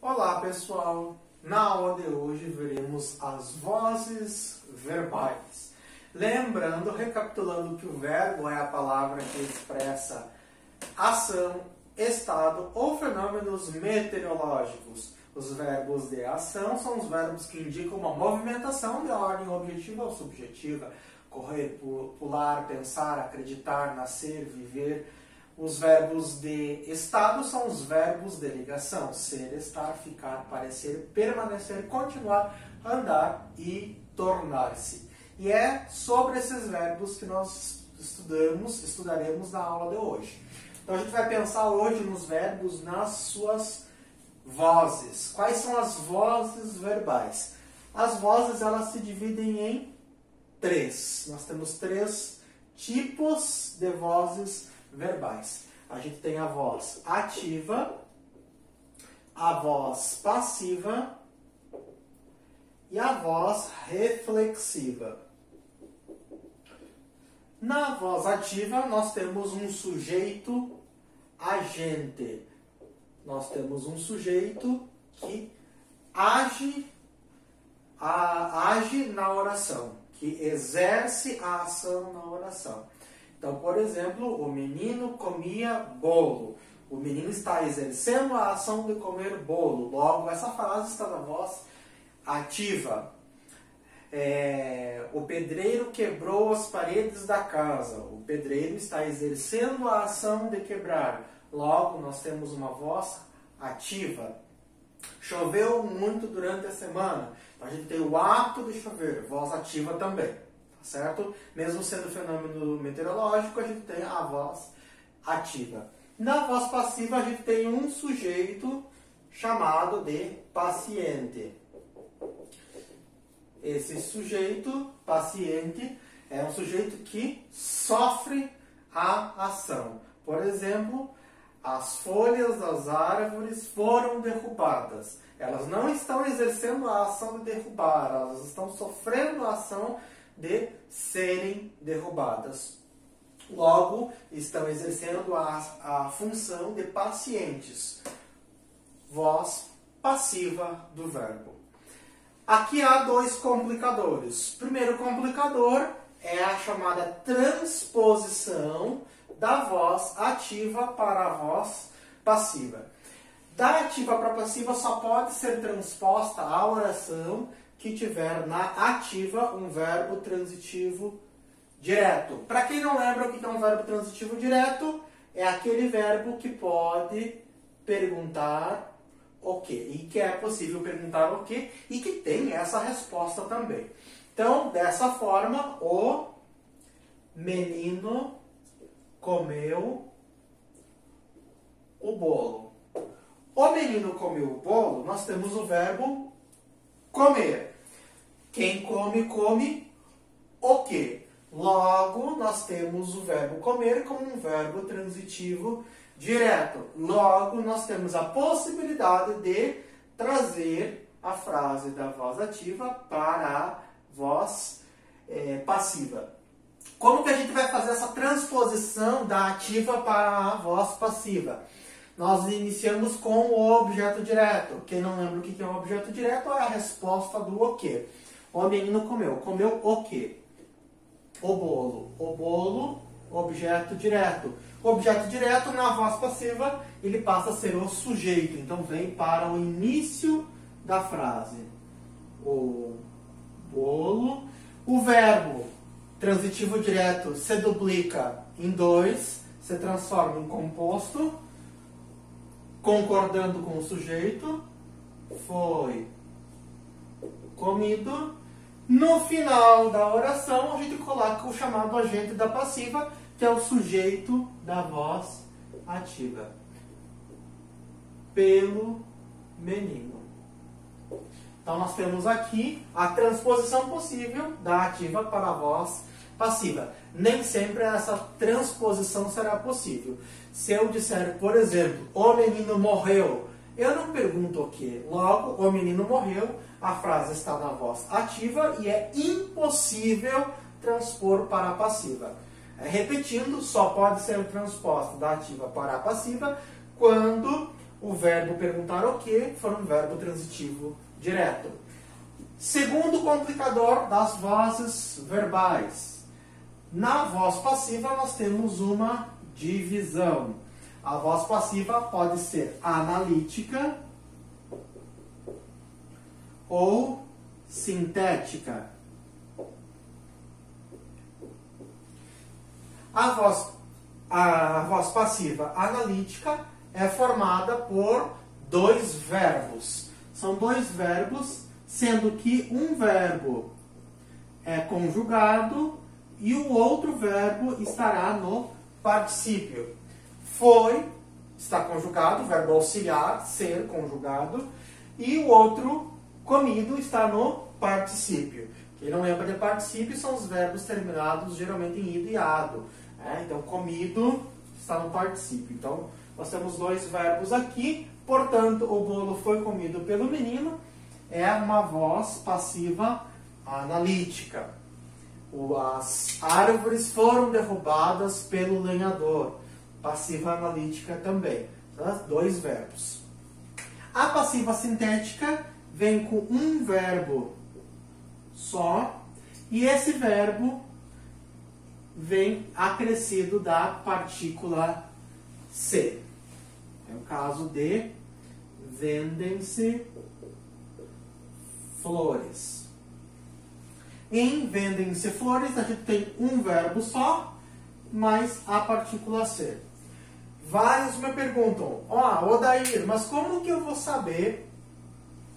Olá pessoal, na aula de hoje veremos as vozes verbais. Lembrando, recapitulando que o verbo é a palavra que expressa ação, estado ou fenômenos meteorológicos. Os verbos de ação são os verbos que indicam uma movimentação de ordem objetiva ou subjetiva. Correr, pular, pensar, acreditar, nascer, viver. Os verbos de estado são os verbos de ligação. Ser, estar, ficar, parecer, permanecer, continuar, andar e tornar-se. E é sobre esses verbos que nós estudaremos na aula de hoje. Então a gente vai pensar hoje nos verbos nas suas vozes. Quais são as vozes verbais? As vozes elas se dividem em três. Nós temos três tipos de vozes verbais. A gente tem a voz ativa, a voz passiva e a voz reflexiva. Na voz ativa, nós temos um sujeito agente. Nós temos um sujeito que age na oração, que exerce a ação na oração. Então, por exemplo, o menino comia bolo. O menino está exercendo a ação de comer bolo. Logo, essa frase está na voz ativa. O pedreiro quebrou as paredes da casa. O pedreiro está exercendo a ação de quebrar. Logo, nós temos uma voz ativa. Choveu muito durante a semana. Então, a gente tem o ato de chover, voz ativa também. Certo? Mesmo sendo fenômeno meteorológico, a gente tem a voz ativa. Na voz passiva, a gente tem um sujeito chamado de paciente. Esse sujeito, paciente, é um sujeito que sofre a ação. Por exemplo, as folhas das árvores foram derrubadas. Elas não estão exercendo a ação de derrubar, elas estão sofrendo a ação de serem derrubadas. Logo, estão exercendo a função de pacientes. Voz passiva do verbo. Aqui há dois complicadores. O primeiro complicador é a chamada transposição da voz ativa para a voz passiva. Da ativa para a passiva só pode ser transposta a oração que tiver na ativa um verbo transitivo direto. Para quem não lembra o que é um verbo transitivo direto, é aquele verbo que pode perguntar o quê, e que é possível perguntar o quê, e que tem essa resposta também. Então, dessa forma, o menino comeu o bolo. O menino comeu o bolo, nós temos o verbo comer. Quem come, come o quê? Logo, nós temos o verbo comer como um verbo transitivo direto. Logo, nós temos a possibilidade de trazer a frase da voz ativa para a voz passiva. Como que a gente vai fazer essa transposição da ativa para a voz passiva? Nós iniciamos com o objeto direto. Quem não lembra o que é um objeto direto é a resposta do o quê. O menino comeu. Comeu o quê? O bolo. O bolo, objeto direto. O objeto direto, na voz passiva, ele passa a ser o sujeito. Então, vem para o início da frase. O bolo. O verbo transitivo direto se duplica em dois, se transforma em composto, concordando com o sujeito, foi comido. No final da oração, a gente coloca o chamado agente da passiva, que é o sujeito da voz ativa. Pelo menino. Então, nós temos aqui a transposição possível da ativa para a voz passiva. Nem sempre essa transposição será possível. Se eu disser, por exemplo, o menino morreu, eu não pergunto o quê. Logo, o menino morreu, a frase está na voz ativa e é impossível transpor para a passiva. Repetindo, só pode ser transposta da ativa para a passiva quando o verbo perguntar o que for um verbo transitivo direto. Segundo complicador das vozes verbais. Na voz passiva nós temos uma divisão. A voz passiva pode ser analítica ou sintética. A voz passiva analítica é formada por dois verbos. São dois verbos, sendo que um verbo é conjugado e o outro verbo estará no particípio. Foi está conjugado, verbo auxiliar, ser conjugado, e o outro, comido, está no particípio. Quem não lembra de particípio são os verbos terminados geralmente em ido e ado. Então, comido está no particípio. Então, nós temos dois verbos aqui. Portanto, o bolo foi comido pelo menino. É uma voz passiva analítica. As árvores foram derrubadas pelo lenhador. Passiva analítica também. Dois verbos. A passiva sintética vem com um verbo só. E esse verbo vem acrescido da partícula se. É o caso de vendem-se flores. Em vendem-se flores, a gente tem um verbo só, mais a partícula se. Vários me perguntam, Odair, mas como que eu vou saber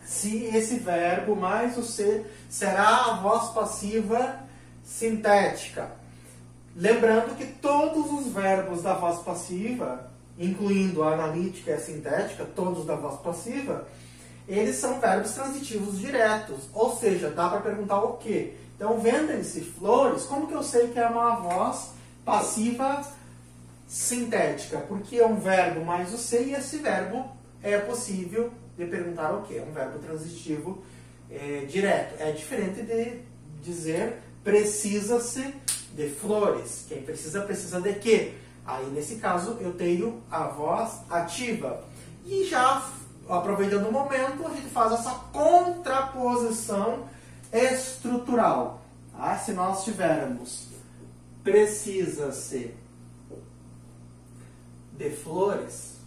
se esse verbo mais o se será a voz passiva sintética? Lembrando que todos os verbos da voz passiva, incluindo a analítica e a sintética, todos da voz passiva, eles são verbos transitivos diretos. Ou seja, dá para perguntar o quê? Então, vendem-se flores, como que eu sei que é uma voz passiva sintética? Porque é um verbo mais o se e esse verbo é possível de perguntar o quê? É um verbo transitivo direto. É diferente de dizer precisa-se de flores. Quem precisa, precisa de quê? Aí, nesse caso, eu tenho a voz ativa. E já, aproveitando o momento, a gente faz essa contraposição estrutural. Se nós tivermos precisa-se de flores,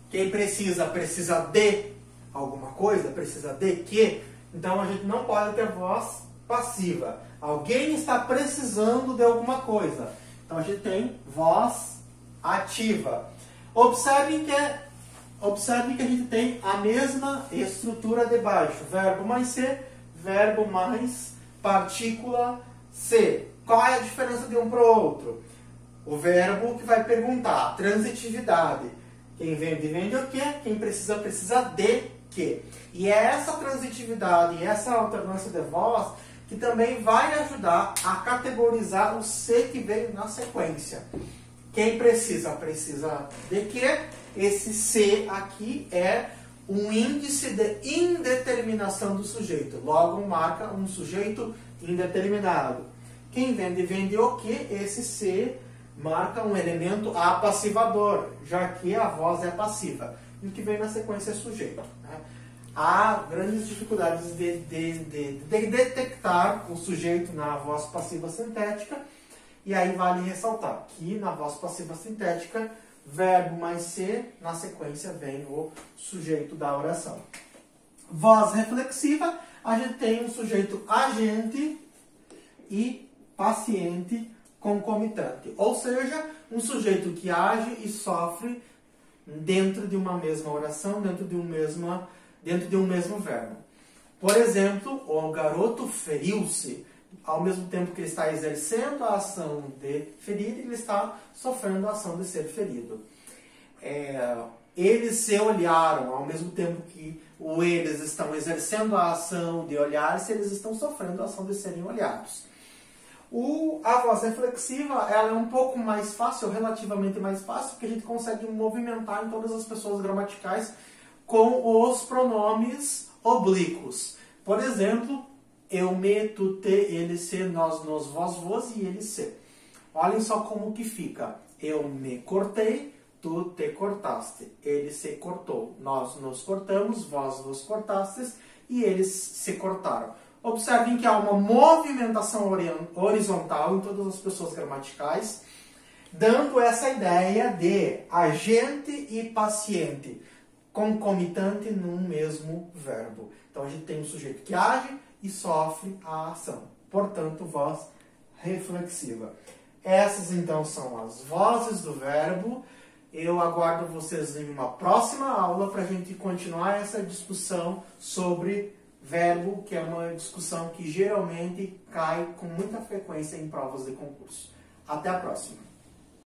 quem precisa, precisa de alguma coisa, precisa de quê? Então, a gente não pode ter voz passiva. Alguém está precisando de alguma coisa. Então, a gente tem voz ativa. Observe que a gente tem a mesma estrutura de baixo. Verbo mais se, verbo mais partícula se. Qual é a diferença de um para o outro? O verbo que vai perguntar, transitividade. Quem vende, vende o quê? Quem precisa, precisa de quê? E é essa transitividade e essa alternância de voz que também vai ajudar a categorizar o se que veio na sequência. Quem precisa, precisa de quê? Esse se aqui é um índice de indeterminação do sujeito. Logo, marca um sujeito indeterminado. Quem vende, vende o quê? Esse se marca um elemento apassivador, já que a voz é passiva. E o que vem na sequência é sujeito. Há grandes dificuldades de detectar o sujeito na voz passiva sintética. E aí vale ressaltar que na voz passiva sintética, verbo mais se, na sequência vem o sujeito da oração. Voz reflexiva, a gente tem um sujeito agente e paciente concomitante. Ou seja, um sujeito que age e sofre dentro de uma mesma oração, dentro de um mesmo verbo. Por exemplo, o garoto feriu-se. Ao mesmo tempo que ele está exercendo a ação de ferir, ele está sofrendo a ação de ser ferido. Eles se olharam, ao mesmo tempo que eles estão exercendo a ação de olhar-se, eles estão sofrendo a ação de serem olhados. A voz reflexiva, ela é um pouco mais fácil, relativamente mais fácil, porque a gente consegue movimentar em todas as pessoas gramaticais com os pronomes oblíquos. Por exemplo, eu, me, tu, te, ele, se, nós, nos, vós, vos e ele, se. Olhem só como que fica. Eu me cortei, Tu te cortaste. Ele se cortou. Nós nos cortamos, vós vos cortastes e eles se cortaram. Observem que há uma movimentação horizontal em todas as pessoas gramaticais, dando essa ideia de agente e paciente, concomitante num mesmo verbo. Então a gente tem um sujeito que age e sofre a ação. Portanto, voz reflexiva. Essas então são as vozes do verbo. Eu aguardo vocês em uma próxima aula para a gente continuar essa discussão sobre verbo, que é uma discussão que geralmente cai com muita frequência em provas de concurso. Até a próxima!